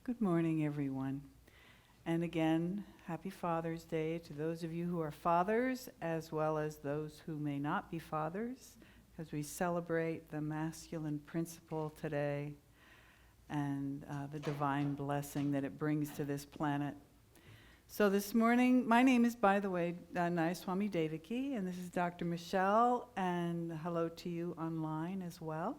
Good morning, everyone. And again, happy Father's Day to those of you who are fathers, as well as those who may not be fathers, because we celebrate the masculine principle today and the divine blessing that it brings to this planet. So this morning, my name is, by the way, Swami Devaki, and this is Dr. Michelle, and hello to you online as well.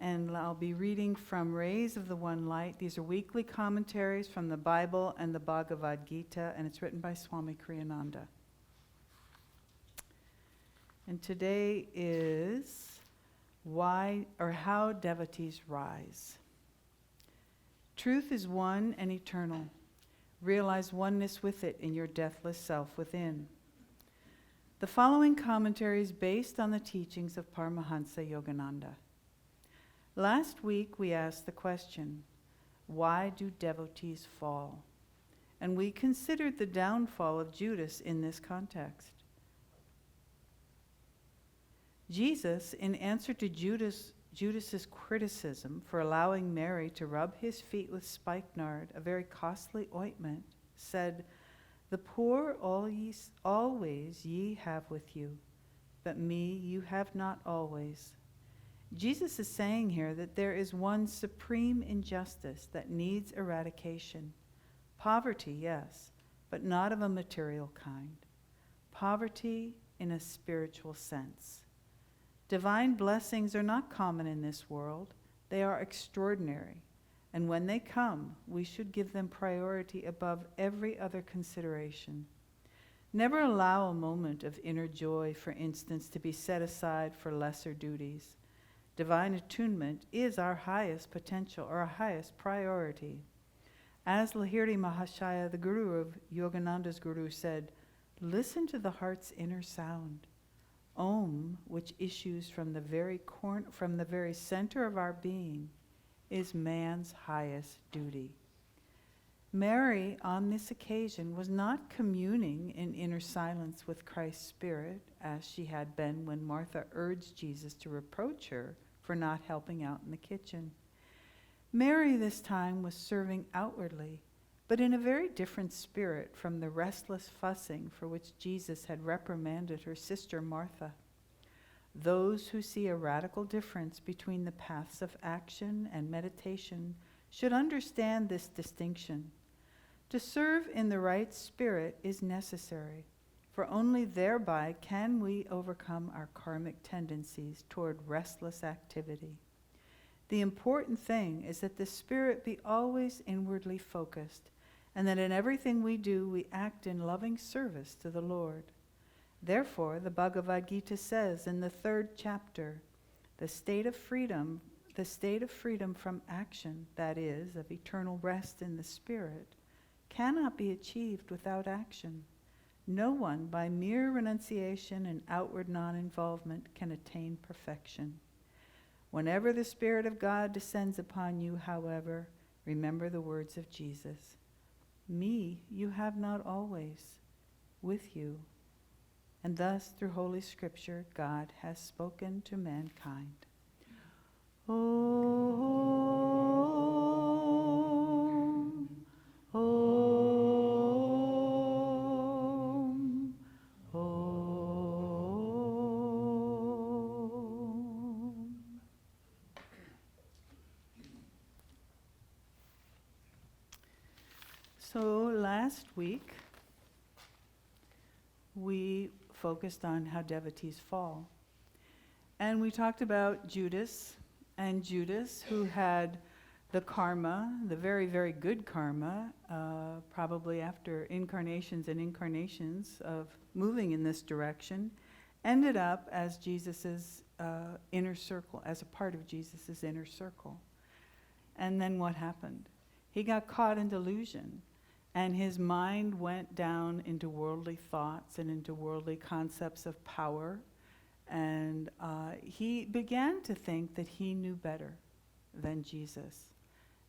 And I'll be reading from Rays of the One Light. These are weekly commentaries from the Bible and the Bhagavad Gita, and it's written by Swami Kriya-yoga. And today is why or how devotees rise. Truth is one and eternal. Realize oneness with it in your deathless self within. The following commentary is based on the teachings of Paramahansa Yogananda. Last week we asked the question, why do devotees fall? And we considered the downfall of Judas in this context. Jesus, in answer to Judas's criticism for allowing Mary to rub his feet with spikenard, a very costly ointment, said, "The poor always ye have with you, but me you have not always." Jesus is saying here that there is one supreme injustice that needs eradication. Poverty, yes, but not of a material kind. Poverty in a spiritual sense. Divine blessings are not common in this world. They are extraordinary. And when they come, we should give them priority above every other consideration. Never allow a moment of inner joy, for instance, to be set aside for lesser duties. Divine attunement is our highest potential, or our highest priority. As Lahiri Mahashaya, the guru of Yogananda's guru, said, listen to the heart's inner sound. Om, which issues from the very center of our being, is man's highest duty. Mary, on this occasion, was not communing in inner silence with Christ's Spirit, as she had been when Martha urged Jesus to reproach her for not helping out in the kitchen. Mary this time was serving outwardly, but in a very different spirit from the restless fussing for which Jesus had reprimanded her sister Martha. Those who see a radical difference between the paths of action and meditation should understand this distinction. To serve in the right spirit is necessary, for only thereby can we overcome our karmic tendencies toward restless activity. The important thing is that the spirit be always inwardly focused, and that in everything we do, we act in loving service to the Lord. Therefore, the Bhagavad Gita says in the 3rd chapter, the state of freedom from action, that is, of eternal rest in the spirit, cannot be achieved without action. No one, by mere renunciation and outward non-involvement, can attain perfection. Whenever the Spirit of God descends upon you, however, remember the words of Jesus. Me you have not always with you. And thus, through Holy Scripture, God has spoken to mankind. Om, Om, Om. So last week, we focused on how devotees fall. And we talked about Judas, who had the karma, the very, very good karma, probably after incarnations and incarnations of moving in this direction, ended up as Jesus's inner circle, as a part of Jesus's inner circle. And then what happened? He got caught in delusion. And his mind went down into worldly thoughts and into worldly concepts of power. And he began to think that he knew better than Jesus.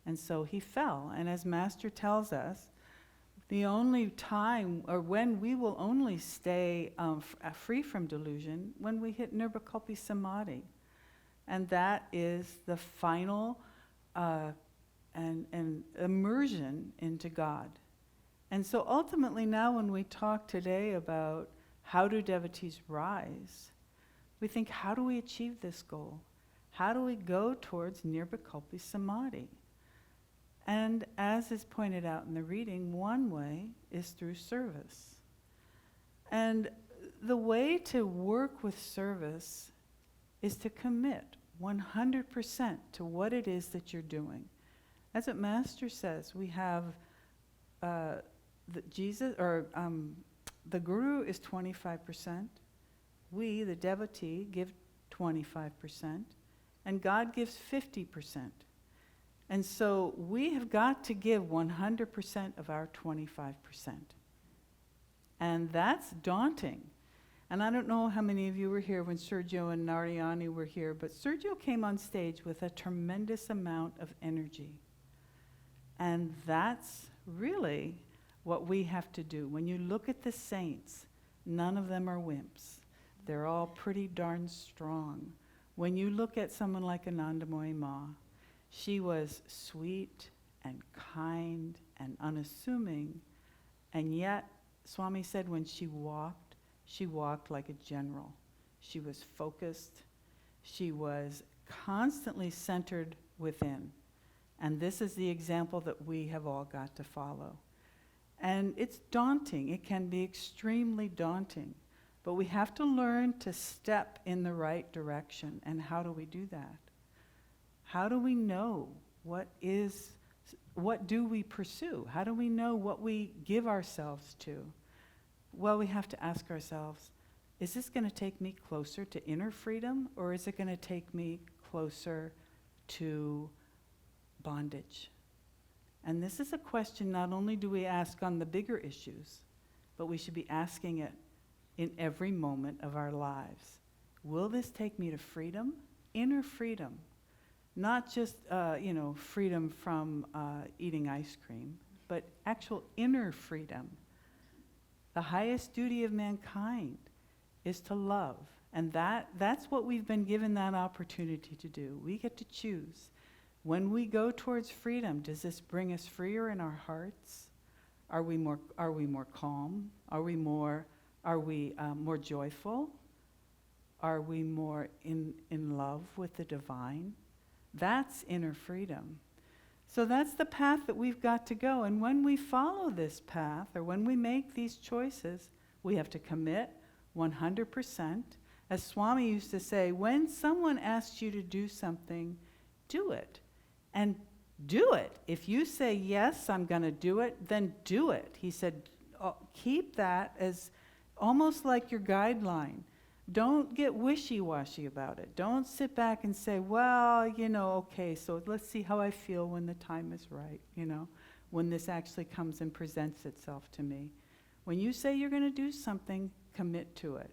And so he fell. And as Master tells us, the only time, or when we will only stay free from delusion, when we hit Nirvikalpa Samadhi. And that is the final and immersion into God. And so ultimately now when we talk today about how do devotees rise, we think, how do we achieve this goal? How do we go towards nirvikalpa samadhi? And as is pointed out in the reading, one way is through service. And the way to work with service is to commit 100% to what it is that you're doing. As what Master says, we have the Guru is 25%. We, the devotee, give 25%, and God gives 50%. And so we have got to give 100% of our 25%. And that's daunting. And I don't know how many of you were here when Sergio and Narayani were here, but Sergio came on stage with a tremendous amount of energy. And that's really what we have to do. When you look at the saints, none of them are wimps. They're all pretty darn strong. When you look at someone like Ananda Ma, she was sweet and kind and unassuming, and yet Swami said when she walked like a general. She was focused. She was constantly centered within. And this is the example that we have all got to follow. And it's daunting. It can be extremely daunting. But we have to learn to step in the right direction. And how do we do that? How do we know what do we pursue? How do we know what we give ourselves to? Well, we have to ask ourselves, is this going to take me closer to inner freedom, or is it going to take me closer to bondage? And this is a question not only do we ask on the bigger issues, but we should be asking it in every moment of our lives. Will this take me to freedom? Inner freedom. Not just, freedom from eating ice cream, but actual inner freedom. The highest duty of mankind is to love. And that's what we've been given that opportunity to do. We get to choose. When we go towards freedom, does this bring us freer in our hearts? Are we more calm? Are we more joyful? Are we more in love with the divine? That's inner freedom. So that's the path that we've got to go. And when we follow this path, or when we make these choices, we have to commit 100%. As Swami used to say, when someone asks you to do something, do it. And do it. If you say, yes, I'm going to do it, then do it. He said, keep that as almost like your guideline. Don't get wishy-washy about it. Don't sit back and say, well, okay, so let's see how I feel when the time is right, when this actually comes and presents itself to me. When you say you're going to do something, commit to it.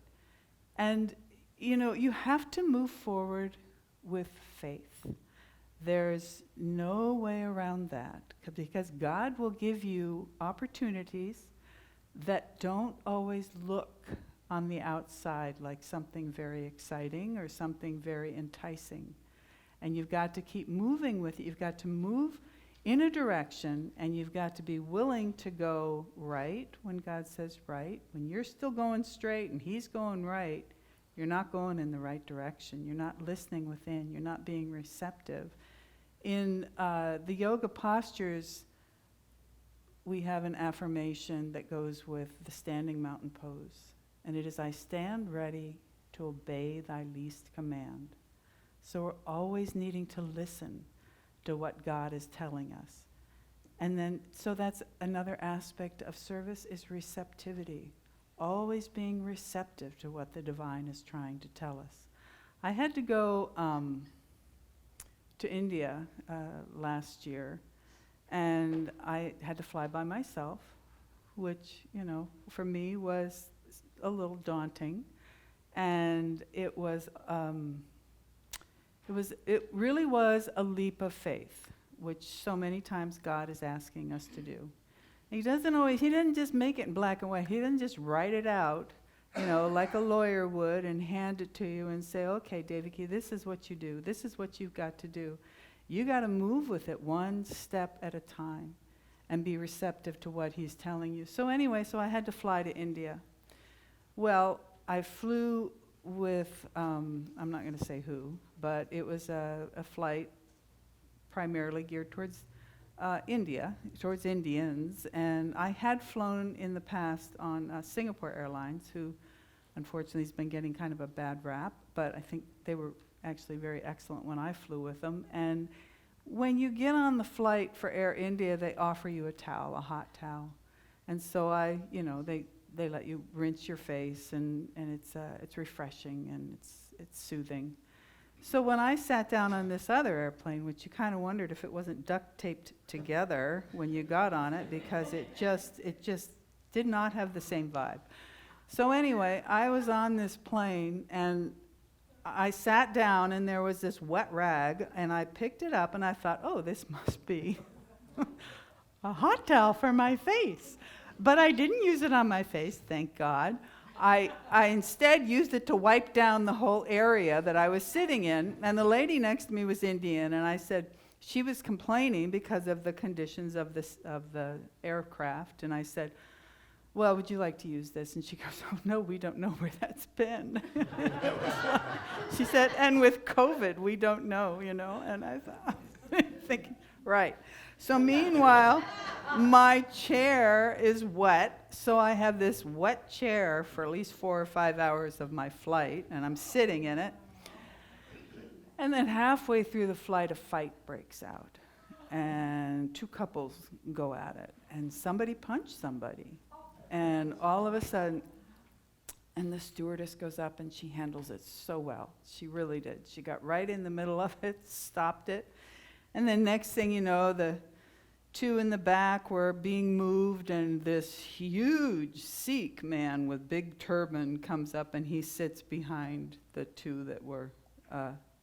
And, you have to move forward with faith. There's no way around that, because God will give you opportunities that don't always look on the outside like something very exciting or something very enticing. And you've got to keep moving with it. You've got to move in a direction, and you've got to be willing to go right when God says right. When you're still going straight and He's going right, you're not going in the right direction. You're not listening within. You're not being receptive. In the yoga postures, we have an affirmation that goes with the standing mountain pose. And it is, I stand ready to obey thy least command. So we're always needing to listen to what God is telling us. And then, so that's another aspect of service, is receptivity. Always being receptive to what the divine is trying to tell us. I had to go to India last year, and I had to fly by myself, which, for me was a little daunting, and it really was a leap of faith, which so many times God is asking us to do. He doesn't just make it in black and white. He doesn't just write it out, like a lawyer would, and hand it to you and say, okay, Devaki, this is what you do. This is what you've got to do. You got to move with it one step at a time and be receptive to what he's telling you. So anyway, so I had to fly to India. Well, I flew with, I'm not going to say who, but it was a flight primarily geared towards India, towards Indians. And I had flown in the past on Singapore Airlines, who unfortunately has been getting kind of a bad rap, but I think they were actually very excellent when I flew with them. And when you get on the flight for Air India, they offer you a towel, a hot towel. And so they let you rinse your face, and it's refreshing and it's soothing. So when I sat down on this other airplane, which you kind of wondered if it wasn't duct taped together when you got on it, because it just did not have the same vibe. So anyway, I was on this plane, and I sat down, and there was this wet rag, and I picked it up, and I thought, oh, this must be a hot towel for my face. But I didn't use it on my face, thank God. I instead used it to wipe down the whole area that I was sitting in, and the lady next to me was Indian, and I said, she was complaining because of the conditions of the aircraft, and I said, well, would you like to use this? And she goes, oh, no, we don't know where that's been. She said, and with COVID, we don't know, and I thought, thinking, right. So meanwhile, my chair is wet, so I have this wet chair for at least 4 or 5 hours of my flight, and I'm sitting in it. And then halfway through the flight, a fight breaks out, and 2 couples go at it, and somebody punched somebody. And all of a sudden, and the stewardess goes up and she handles it so well. She really did. She got right in the middle of it, stopped it. And then next thing you know, the 2 in the back were being moved, and this huge Sikh man with big turban comes up, and he sits behind the 2 that were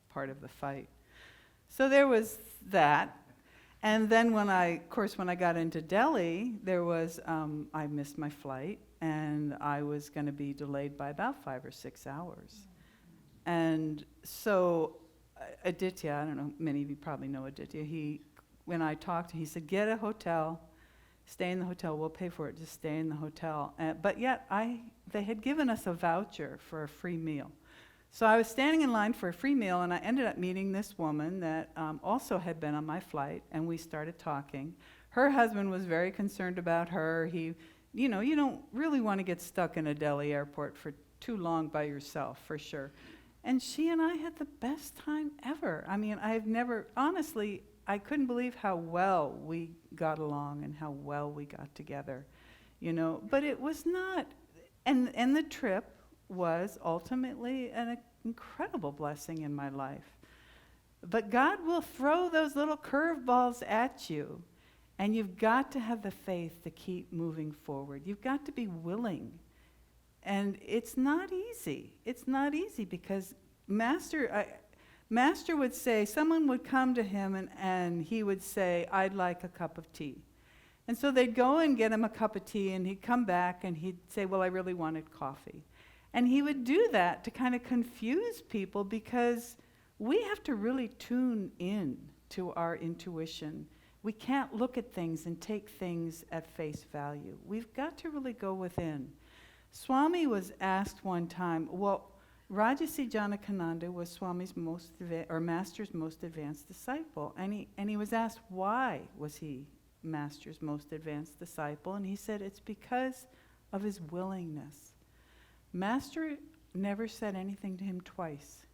part of the fight. So there was that. And then when I got into Delhi, there was, I missed my flight, and I was going to be delayed by about 5 or 6 hours. And so Aditya, I don't know, many of you probably know Aditya, when I talked to him, he said, get a hotel, stay in the hotel, we'll pay for it, just stay in the hotel. But yet, they had given us a voucher for a free meal. So I was standing in line for a free meal, and I ended up meeting this woman that also had been on my flight, and we started talking. Her husband was very concerned about her. You don't really want to get stuck in a Delhi airport for too long by yourself, for sure. And she and I had the best time ever. I mean, honestly, I couldn't believe how well we got along and how well we got together, But it was not, and the trip was ultimately an incredible blessing in my life. But God will throw those little curveballs at you, and you've got to have the faith to keep moving forward. You've got to be willing. And it's not easy. It's not easy because Master would say, someone would come to him and he would say, I'd like a cup of tea. And so they'd go and get him a cup of tea, and he'd come back and he'd say, well, I really wanted coffee. And he would do that to kind of confuse people, because we have to really tune in to our intuition. We can't look at things and take things at face value. We've got to really go within. Swami was asked one time, well, Rajarsi Janakananda was Swami's Master's most advanced disciple. And he was asked, why was he Master's most advanced disciple? And he said, it's because of his willingness. Master never said anything to him twice.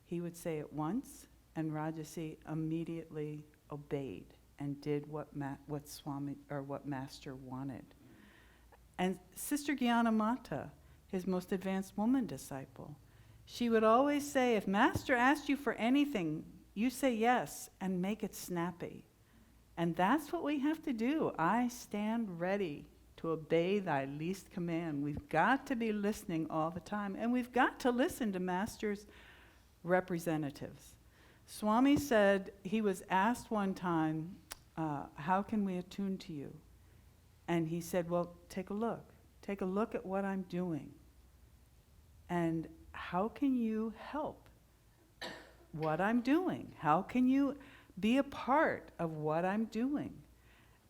He would say it once, and Rajarsi immediately obeyed and did what Swami or what Master wanted. And Sister Gyanamata, his most advanced woman disciple, she would always say, if Master asked you for anything, you say yes and make it snappy. And that's what we have to do. I stand ready to obey thy least command. We've got to be listening all the time, and we've got to listen to Master's representatives. Swami said, he was asked one time, how can we attune to you? And he said, well, take a look. Take a look at what I'm doing. And how can you help what I'm doing? How can you be a part of what I'm doing.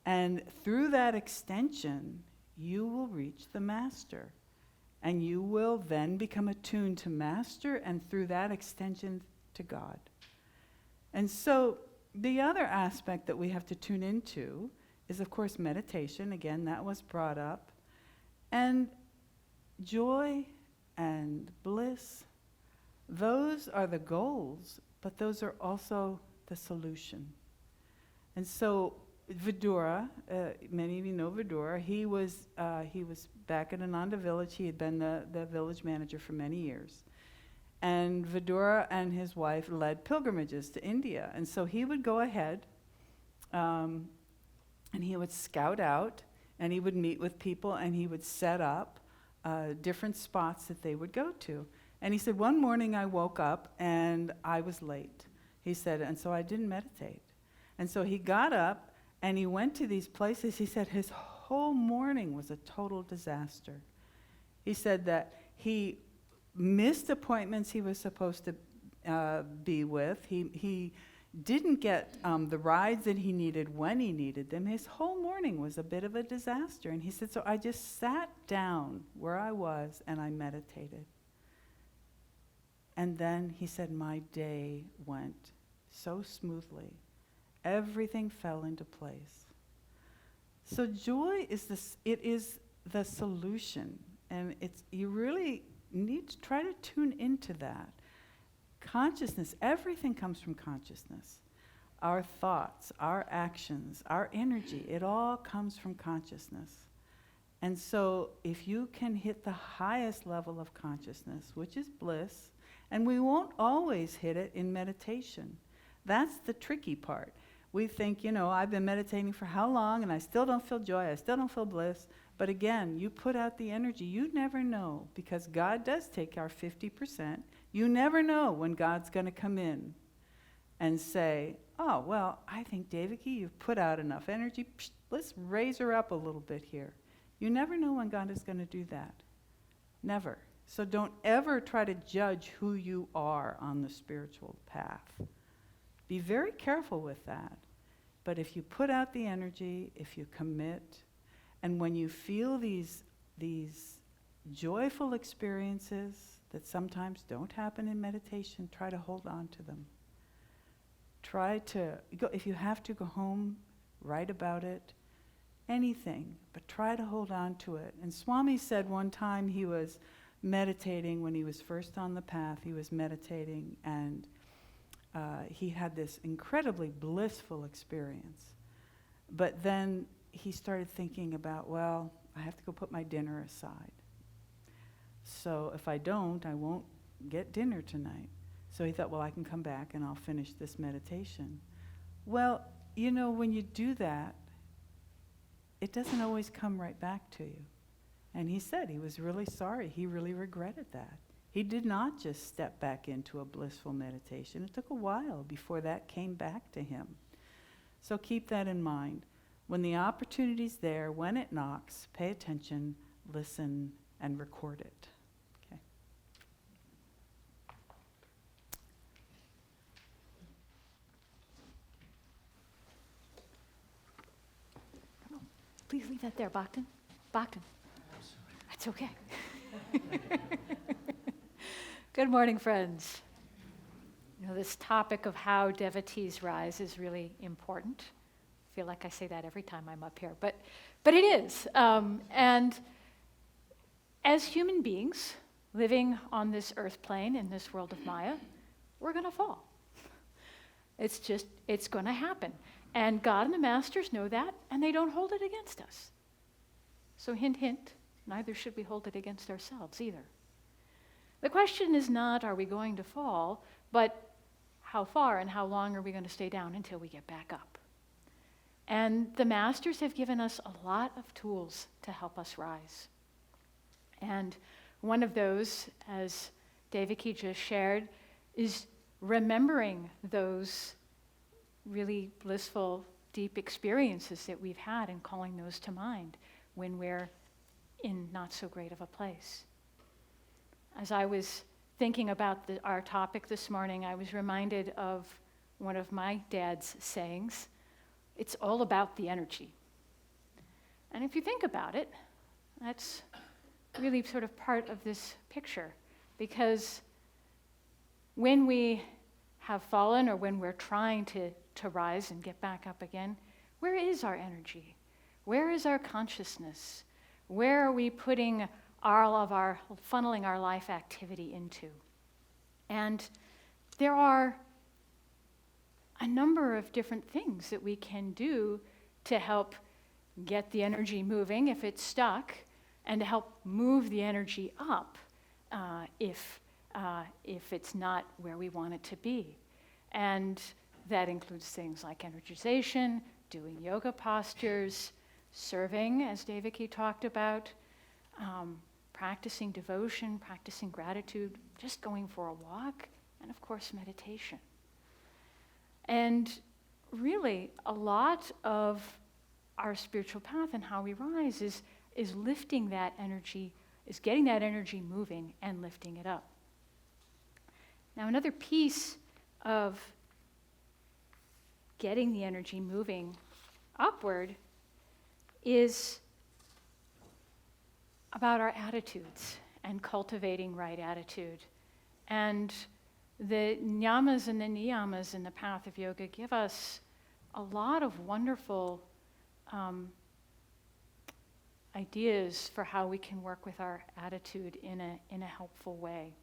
And through that extension, you will reach the master. And you will then become attuned to master, and through that extension to God. And so the other aspect that we have to tune into is, of course, meditation. Again, that was brought up. And joy and bliss, those are the goals, but those are also the solution. And so Vidura, many of you know Vidura, he was back at Ananda village. He had been the village manager for many years. And Vidura and his wife led pilgrimages to India. And so he would go ahead and he would scout out, and he would meet with people, and he would set up different spots that they would go to. And he said, one morning I woke up and I was late. He said, and so I didn't meditate. And so he got up and he went to these places. He said his whole morning was a total disaster. He said that he missed appointments he was supposed to be with. He didn't get the rides that he needed when he needed them. His whole morning was a bit of a disaster. And he said, so I just sat down where I was and I meditated. And then he said, my day went so smoothly. Everything fell into place. So joy is the solution. And you really need to try to tune into that. Consciousness, everything comes from consciousness. Our thoughts, our actions, our energy, it all comes from consciousness. And so if you can hit the highest level of consciousness, which is bliss, and we won't always hit it in meditation. That's the tricky part. We think, I've been meditating for how long and I still don't feel joy, I still don't feel bliss. But again, you put out the energy, you never know, because God does take our 50%. You never know when God's going to come in and say, oh, well, I think, Devaki, you've put out enough energy. Psh, let's raise her up a little bit here. You never know when God is going to do that. Never. So don't ever try to judge who you are on the spiritual path. Be very careful with that. But if you put out the energy, if you commit, and when you feel these joyful experiences that sometimes don't happen in meditation, try to hold on to them. Try to go, if you have to go home, write about it, anything, but try to hold on to it. And Swami said one time he was meditating when he was first on the path. He was meditating and he had this incredibly blissful experience. But then he started thinking about, well, I have to go put my dinner aside. So if I don't, I won't get dinner tonight. So he thought, well, I can come back and I'll finish this meditation. Well, when you do that, it doesn't always come right back to you. And he said he was really sorry. He really regretted that. He did not just step back into a blissful meditation. It took a while before that came back to him. So keep that in mind. When the opportunity's there, when it knocks, pay attention, listen, and record it. Okay. Please leave that there, Bhaktan. Bhaktan. That's okay. Good morning, friends. This topic of how devotees rise is really important. I feel like I say that every time I'm up here, but it is. And as human beings living on this earth plane in this world of Maya, we're going to fall. It's going to happen. And God and the masters know that, and they don't hold it against us. So hint, hint, neither should we hold it against ourselves either. The question is not, are we going to fall, but how far and how long are we going to stay down until we get back up? And the masters have given us a lot of tools to help us rise. And one of those, as Devaki just shared, is remembering those really blissful, deep experiences that we've had and calling those to mind when we're in not so great of a place. As I was thinking about our topic this morning, I was reminded of one of my dad's sayings, it's all about the energy. And if you think about it, that's really sort of part of this picture, because when we have fallen or when we're trying to rise and get back up again, where is our energy? Where is our consciousness? Where are we putting funneling our life activity into? And there are a number of different things that we can do to help get the energy moving if it's stuck, and to help move the energy up if it's not where we want it to be. And that includes things like energization, doing yoga postures, serving, as Devaki talked about, practicing devotion, practicing gratitude, just going for a walk, and of course meditation. And really, a lot of our spiritual path and how we rise is lifting that energy, is getting that energy moving and lifting it up. Now, another piece of getting the energy moving upward is about our attitudes and cultivating right attitude. And the niyamas and the niyamas in the path of yoga give us a lot of wonderful ideas for how we can work with our attitude in a helpful way.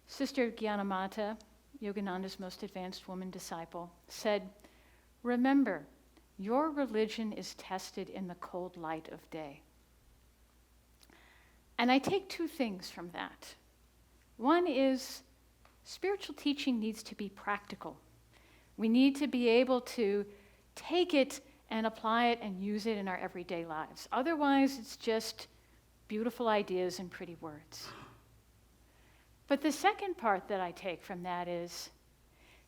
Sister Gyanamata, Yogananda's most advanced woman disciple, said, "Remember, your religion is tested in the cold light of day." And I take two things from that. One is spiritual teaching needs to be practical. We need to be able to take it and apply it and use it in our everyday lives. Otherwise, it's just beautiful ideas and pretty words. But the second part that I take from that is,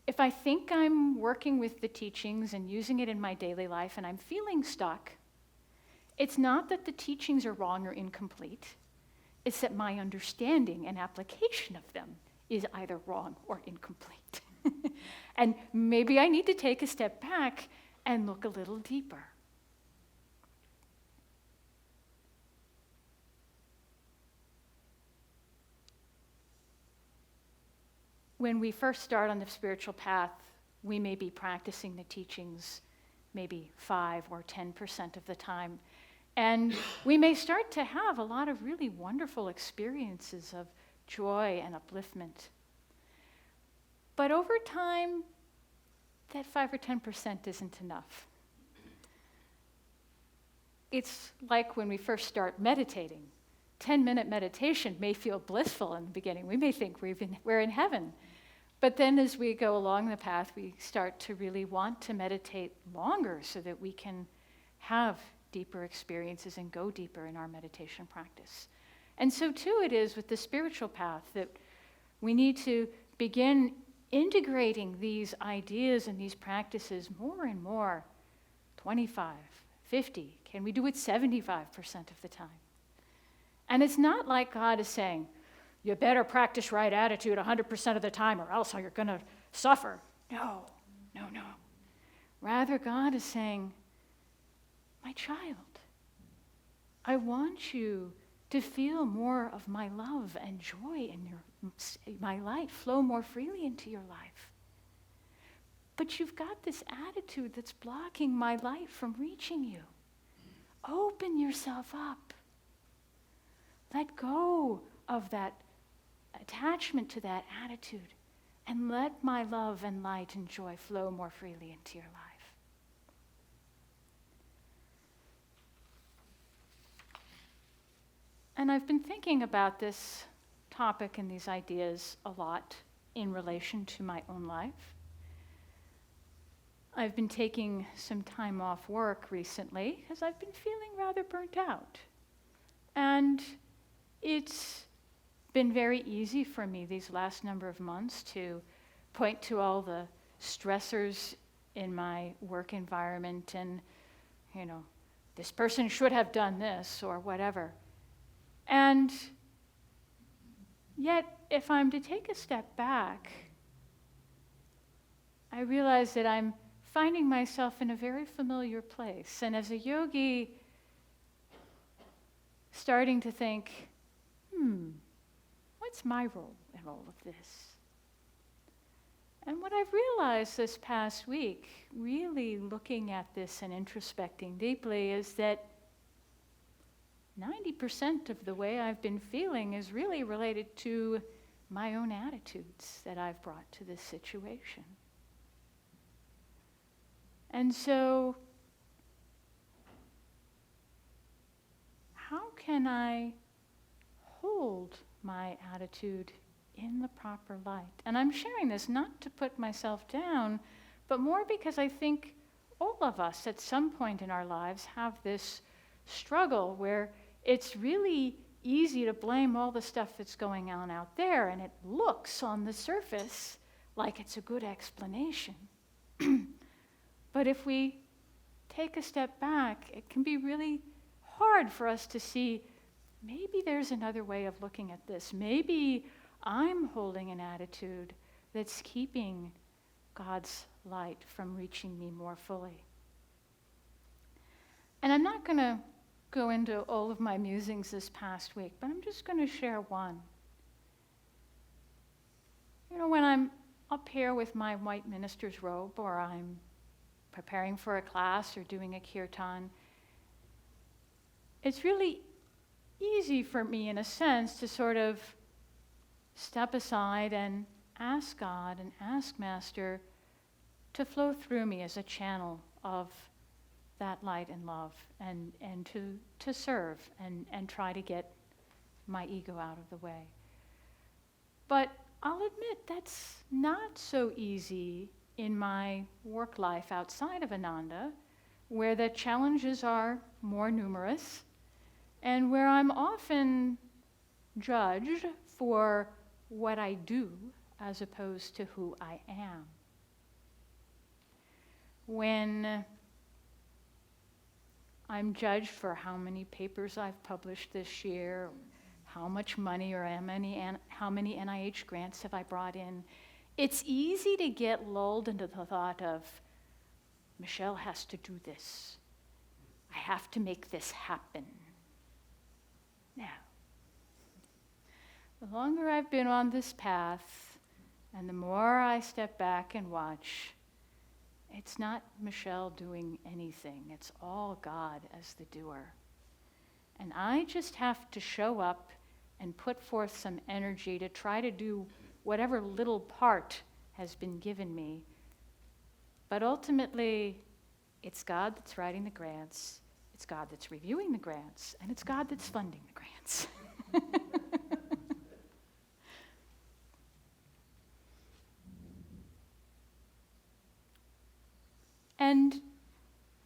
if I think I'm working with the teachings and using it in my daily life and I'm feeling stuck, it's not that the teachings are wrong or incomplete. It's that my understanding and application of them is either wrong or incomplete. And maybe I need to take a step back and look a little deeper. When we first start on the spiritual path, we may be practicing the teachings maybe 5 or 10% of the time. And we may start to have a lot of really wonderful experiences of joy and upliftment. But over time, that 5 or 10% isn't enough. It's like when we first start meditating. 10-minute meditation may feel blissful in the beginning. We may think we're in heaven. But then as we go along the path, we start to really want to meditate longer so that we can have deeper experiences and go deeper in our meditation practice. And so too it is with the spiritual path, that we need to begin integrating these ideas and these practices more and more. 25, 50, can we do it 75% of the time? And it's not like God is saying, you better practice right attitude 100% of the time or else you're going to suffer. No. Rather, God is saying, my child, I want you to feel more of my love and joy in my light, flow more freely into your life. But you've got this attitude that's blocking my light from reaching you. Open yourself up. Let go of that attachment to that attitude and let my love and light and joy flow more freely into your life. And I've been thinking about this topic and these ideas a lot in relation to my own life. I've been taking some time off work recently because I've been feeling rather burnt out. And it's been very easy for me these last number of months to point to all the stressors in my work environment and, this person should have done this or whatever. And yet, if I'm to take a step back, I realize that I'm finding myself in a very familiar place. And as a yogi, starting to think, what's my role in all of this? And what I've realized this past week, really looking at this and introspecting deeply, is that 90% of the way I've been feeling is really related to my own attitudes that I've brought to this situation. And so, how can I hold my attitude in the proper light? And I'm sharing this not to put myself down, but more because I think all of us at some point in our lives have this struggle where it's really easy to blame all the stuff that's going on out there, and it looks on the surface like it's a good explanation. But if we take a step back, it can be really hard for us to see maybe there's another way of looking at this. Maybe I'm holding an attitude that's keeping God's light from reaching me more fully. And I'm not going to go into all of my musings this past week, but I'm just going to share one. When I'm up here with my white minister's robe, or I'm preparing for a class or doing a kirtan, it's really easy for me, in a sense, to sort of step aside and ask God and ask Master to flow through me as a channel of that light and love, and to serve and try to get my ego out of the way. But I'll admit that's not so easy in my work life outside of Ananda, where the challenges are more numerous and where I'm often judged for what I do as opposed to who I am. When I'm judged for how many papers I've published this year, how much money or how many NIH grants have I brought in, it's easy to get lulled into the thought of, Michelle has to do this. I have to make this happen. Now, the longer I've been on this path, and the more I step back and watch, it's not Michelle doing anything. It's all God as the doer. And I just have to show up and put forth some energy to try to do whatever little part has been given me. But ultimately, it's God that's writing the grants, it's God that's reviewing the grants, and it's God that's funding the grants. And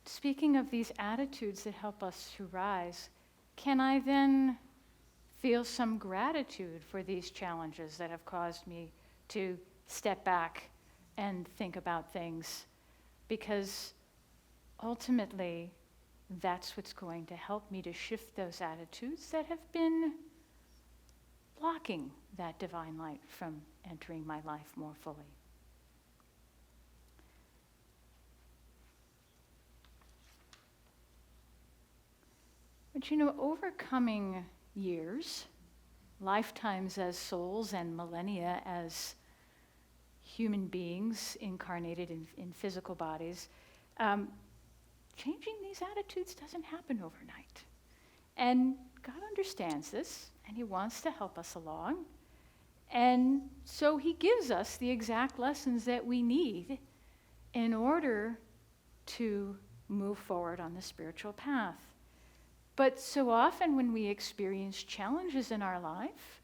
speaking of these attitudes that help us to rise, can I then feel some gratitude for these challenges that have caused me to step back and think about things? Because ultimately, that's what's going to help me to shift those attitudes that have been blocking that divine light from entering my life more fully. But overcoming years, lifetimes as souls, and millennia as human beings incarnated in physical bodies, changing these attitudes doesn't happen overnight. And God understands this, and He wants to help us along. And so He gives us the exact lessons that we need in order to move forward on the spiritual path. But so often when we experience challenges in our life,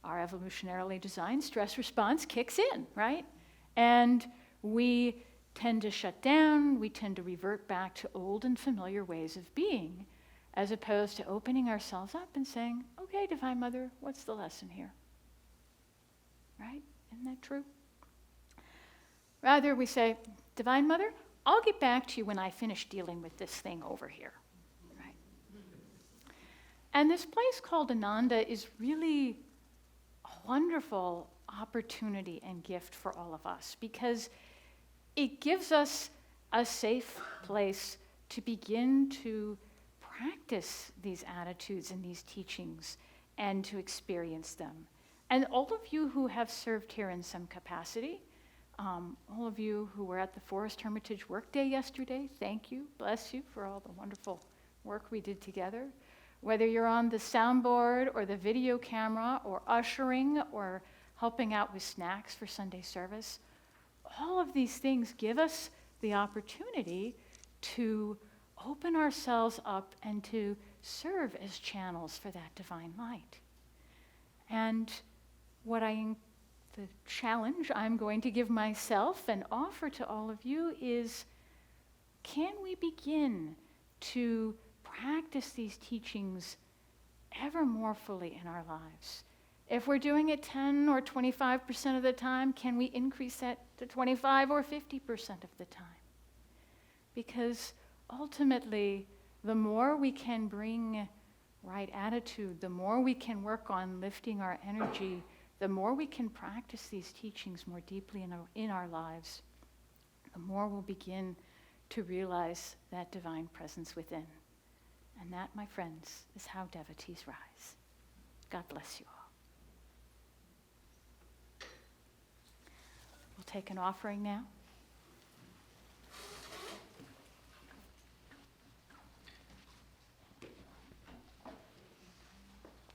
our evolutionarily designed stress response kicks in, right? And we tend to shut down, we tend to revert back to old and familiar ways of being, as opposed to opening ourselves up and saying, okay, Divine Mother, what's the lesson here? Right? Isn't that true? Rather, we say, Divine Mother, I'll get back to you when I finish dealing with this thing over here. And this place called Ananda is really a wonderful opportunity and gift for all of us, because it gives us a safe place to begin to practice these attitudes and these teachings and to experience them. And all of you who have served here in some capacity, all of you who were at the Forest Hermitage Workday yesterday, thank you, bless you for all the wonderful work we did together. Whether you're on the soundboard or the video camera or ushering or helping out with snacks for Sunday service, all of these things give us the opportunity to open ourselves up and to serve as channels for that divine light. And the challenge I'm going to give myself and offer to all of you is, can we begin to practice these teachings ever more fully in our lives? If we're doing it 10 or 25% of the time, can we increase that to 25 or 50% of the time? Because ultimately, the more we can bring right attitude, the more we can work on lifting our energy, the more we can practice these teachings more deeply in our lives, the more we'll begin to realize that divine presence within. And that, my friends, is how devotees rise. God bless you all. We'll take an offering now.